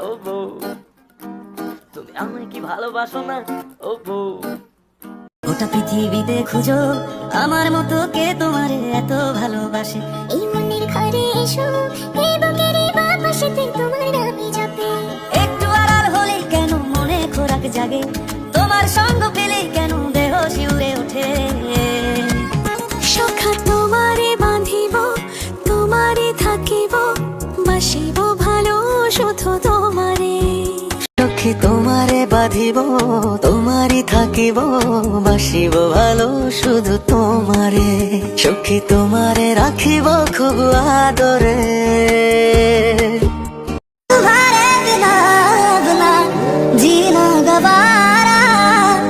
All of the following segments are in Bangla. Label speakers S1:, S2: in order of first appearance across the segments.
S1: ও বউ, তুমি আমায় কি ভালোবাসো না ও বউ?
S2: গোটা পৃথিবীতে খুঁজো আমার মতো কে তোমার এত ভালোবাসে।
S3: এই মনের ঘরে এসো, এই বুকের বাঁ পাশেতে তোমার নামই জপে।
S2: একটু আড়াল হলে কেন মনে খোরাক জাগে, তোমার সঙ্গ পেলে কেন দেহ শিউরে ওঠে।
S3: সখা তোমারে বাঁধিব, তোমারে থাকিব, বাসিব ভালো শুধু তোমারে।
S2: সখী তোমারে বাঁধিব, তোমারই থাকিব, বাসিব ভালো শুধু তোমারে। সখী তোমারে রাখিব খুব আদরে। तुम्हारे बिना बिना जीना गवारा,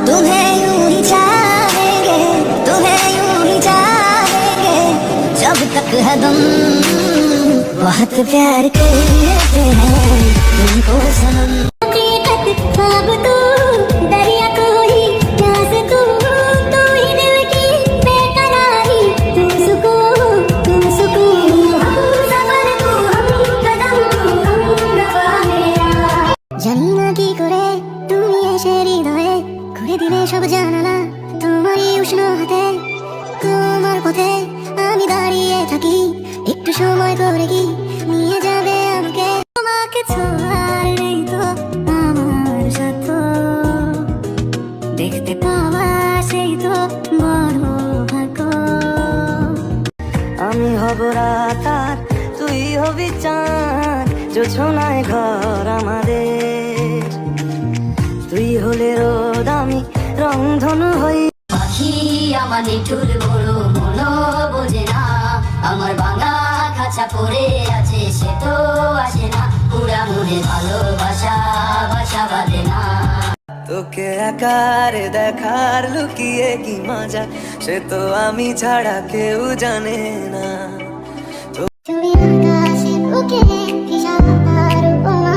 S2: तुम्हें यूं ही चाहेंगे, तुम्हें यूं ही चाहेंगे जब तक है दम। बहुत प्यार करते हैं तुमको सनम।
S3: अब तू दरिया कोई प्यास तू, तू ही दिल की बेकरारी, तू सुकून हम सफर तू, हम कदम तू, हम नवा मेरा। জানি না কি করে তুমি এসে হৃদয়ে ঘুরে দিলে সব জানালা, তোমারই উষ্ণ হাতে তোমার পথে আমি দাঁড়িয়ে থাকি। একটু সময় করে কি নিয়ে যাবে আমাকে, তোমাকে ছোঁয়ার নেই তো আমার সাথ, দেখতে পাওয়া সেই তো বড় ভাগ্য।
S2: আমি হব রাত আর তুই হবি চাঁদ, জোছনায় ঘর আমাদের। তুই হলে রোদ আমি রংধনু হই।
S3: পাখি আমার নিঠুর বড় মন বোঝে না, আমার ভাঙা খাঁচা পড়ে আছে সে তো আসে না, পুরা মনে ভালোবাসা বাসা বাঁধে না।
S2: তোকে একার দেখার লুকিয়ে কি মজা, সে তো আমি ছাড়া কেউ জানে না।
S3: তুমি আকাশে বুকে কি সাঁতার উপমা,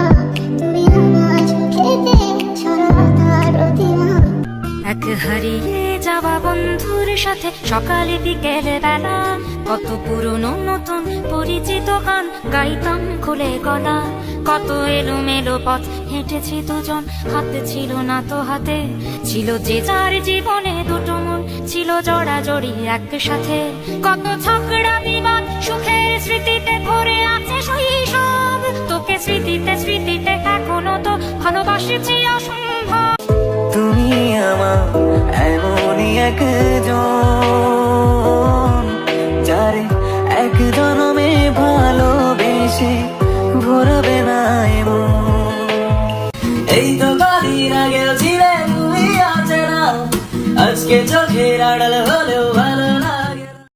S3: তুমি আমার চোখেতে সরলতার প্রতিমা।
S4: এক হারিয়ে যাওয়া বন্ধুর সাথে সকালে বিকেলে বেলা, কত পুরনো নতুন পরিচিত গান গাইতাম খুলে গলা। কত এলোমেলো পথ হেঁটেছি দুজন, হাতে ছিল না তো হাতে, ছিল যে যার জীবনে দুটো মন, ছিল জড়াজড়ি একসাথে। কত ঝগড়া বিবাদ সুখের স্মৃতিতে ভরে আছে শৈশব, তোকে স্মৃতিতে স্মৃতিতে এখনো তো ভালোবাসেছি অসম্ভব।
S2: তুমি আমার এমনই একজন, যারে এক জনমে ভালোবেসে ভরবে না এমন। এই তো কদিন আগেও ছিলে তুমি অচেনা, আজকে চোখের আড়াল হলেও